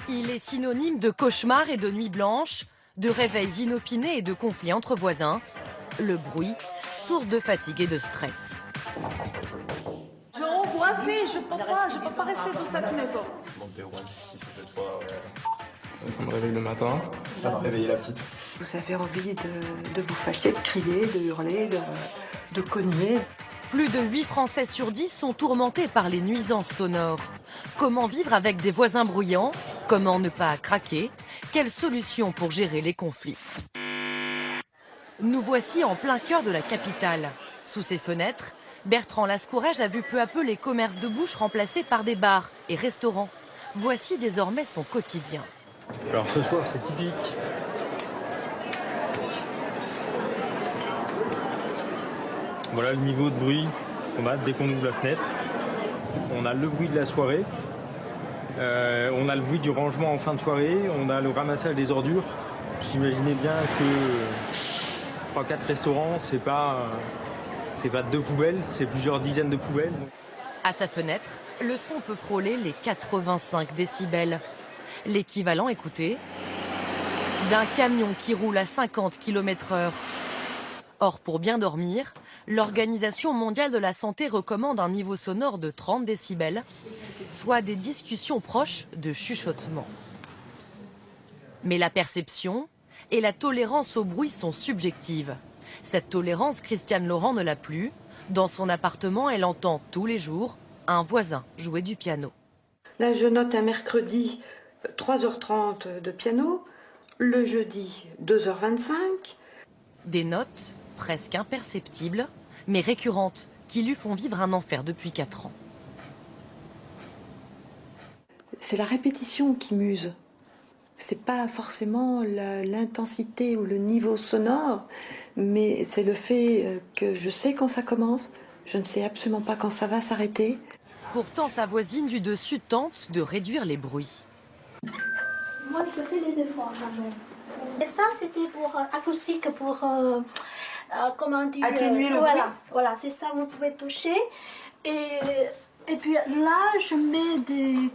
Il est synonyme de cauchemars et de nuits blanches, de réveils inopinés et de conflits entre voisins. Le bruit, source de fatigue et de stress. J'ai angoissé, je peux pas rester dans cette maison. Je monte des rondes 6 à 7 fois. Ça me réveille le matin, ça va réveiller la petite. Vous avez envie de vous fâcher, de crier, de hurler, de cogner. Plus de 8 Français sur 10 sont tourmentés par les nuisances sonores. Comment vivre avec des voisins bruyants? Comment ne pas craquer? Quelles solutions pour gérer les conflits? Nous voici en plein cœur de la capitale. Sous ses fenêtres, Bertrand Lascourège a vu peu à peu les commerces de bouche remplacés par des bars et restaurants. Voici désormais son quotidien. Alors ce soir c'est typique. Voilà le niveau de bruit qu'on a dès qu'on ouvre la fenêtre. On a le bruit de la soirée, on a le bruit du rangement en fin de soirée, on a le ramassage des ordures. J'imaginais bien que 3-4 restaurants, c'est pas 2 poubelles, c'est plusieurs dizaines de poubelles. À sa fenêtre, le son peut frôler les 85 décibels. L'équivalent, écoutez, d'un camion qui roule à 50 km/h. Or, pour bien dormir, l'Organisation mondiale de la santé recommande un niveau sonore de 30 décibels, soit des discussions proches de chuchotements. Mais la perception et la tolérance au bruit sont subjectives. Cette tolérance, Christiane Laurent ne l'a plus. Dans son appartement, elle entend tous les jours un voisin jouer du piano. Là, je note un mercredi 3h30 de piano, le jeudi 2h25. Des notes presque imperceptibles, mais récurrentes, qui lui font vivre un enfer depuis 4 ans. C'est la répétition qui m'use. C'est pas forcément l'intensité ou le niveau sonore, mais c'est le fait que je sais quand ça commence, je ne sais absolument pas quand ça va s'arrêter. Pourtant, sa voisine du dessus tente de réduire les bruits. Moi, je fais les efforts jamais. Et ça, c'était pour acoustique, pour comment dire, atténuer le bruit. Voilà, c'est ça. Vous pouvez toucher et puis là, je mets des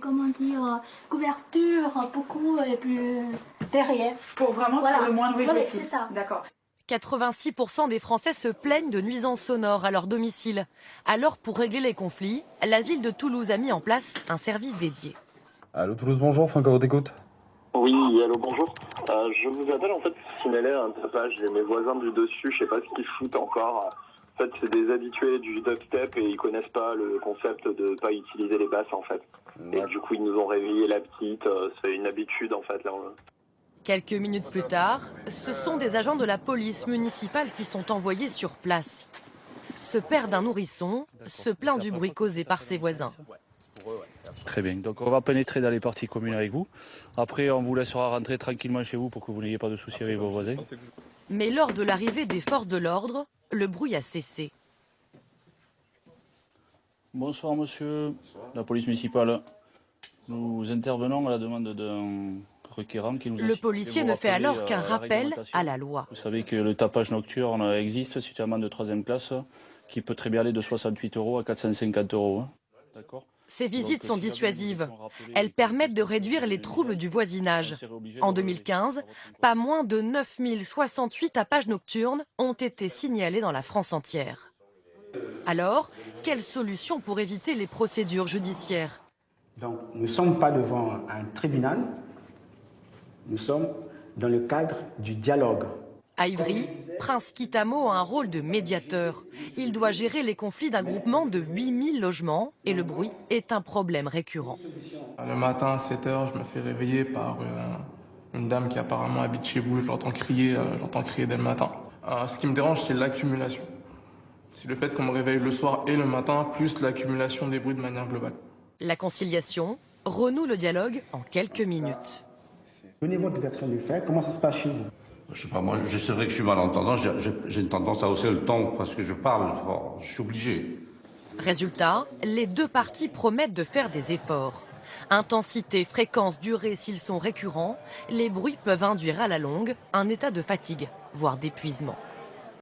couvertures beaucoup et puis derrière. Pour vraiment Voilà. faire le moins de bruit Voilà, possible. c'est ça. D'accord. 86% des Français se plaignent de nuisances sonores à leur domicile. Alors, pour régler les conflits, la ville de Toulouse a mis en place un service dédié. Allô Toulouse, bonjour, Franck, votre écoute. Oui, allô, bonjour. Je vous appelle en fait pour signaler un tapage. J'ai mes voisins du dessus, je sais pas ce qu'ils foutent encore. En fait, c'est des habitués du dubstep et ils connaissent pas le concept de pas utiliser les basses en fait. Et du coup, ils nous ont réveillé la petite. C'est une habitude en fait là. Quelques minutes plus tard, ce sont des agents de la police municipale qui sont envoyés sur place. Ce père d'un nourrisson se plaint du bruit causé par ses voisins. Très bien, donc on va pénétrer dans les parties communes avec vous. Après, on vous laissera rentrer tranquillement chez vous pour que vous n'ayez pas de soucis avec vos voisins. Mais lors de l'arrivée des forces de l'ordre, le bruit a cessé. Bonsoir monsieur, la police municipale. Nous intervenons à la demande d'un requérant qui nous a Le policier ne fait alors qu'un la rappel réglementation. à la loi. Vous savez que le tapage nocturne existe, c'est une amende de 3e classe qui peut très bien aller de 68 € à 450 €. Hein. D'accord. Ces visites sont dissuasives. Elles permettent de réduire les troubles du voisinage. En 2015, pas moins de 9068 tapages nocturnes ont été signalés dans la France entière. Alors, quelle solution pour éviter les procédures judiciaires? Donc, nous ne sommes pas devant un tribunal, nous sommes dans le cadre du dialogue. À Ivry, Prince Kitamo a un rôle de médiateur. Il doit gérer les conflits d'un groupement de 8000 logements et le bruit est un problème récurrent. Le matin à 7h, je me fais réveiller par une dame qui apparemment habite chez vous. Je l'entends crier dès le matin. Ce qui me dérange, c'est l'accumulation. C'est le fait qu'on me réveille le soir et le matin, plus l'accumulation des bruits de manière globale. La conciliation renoue le dialogue en quelques minutes. Donnez votre version du fait, comment ça se passe chez vous? Je sais pas, moi, c'est vrai que je suis malentendant, j'ai une tendance à hausser le ton parce que je parle, je suis obligé. Résultat, les deux parties promettent de faire des efforts. Intensité, fréquence, durée, s'ils sont récurrents, les bruits peuvent induire à la longue un état de fatigue, voire d'épuisement.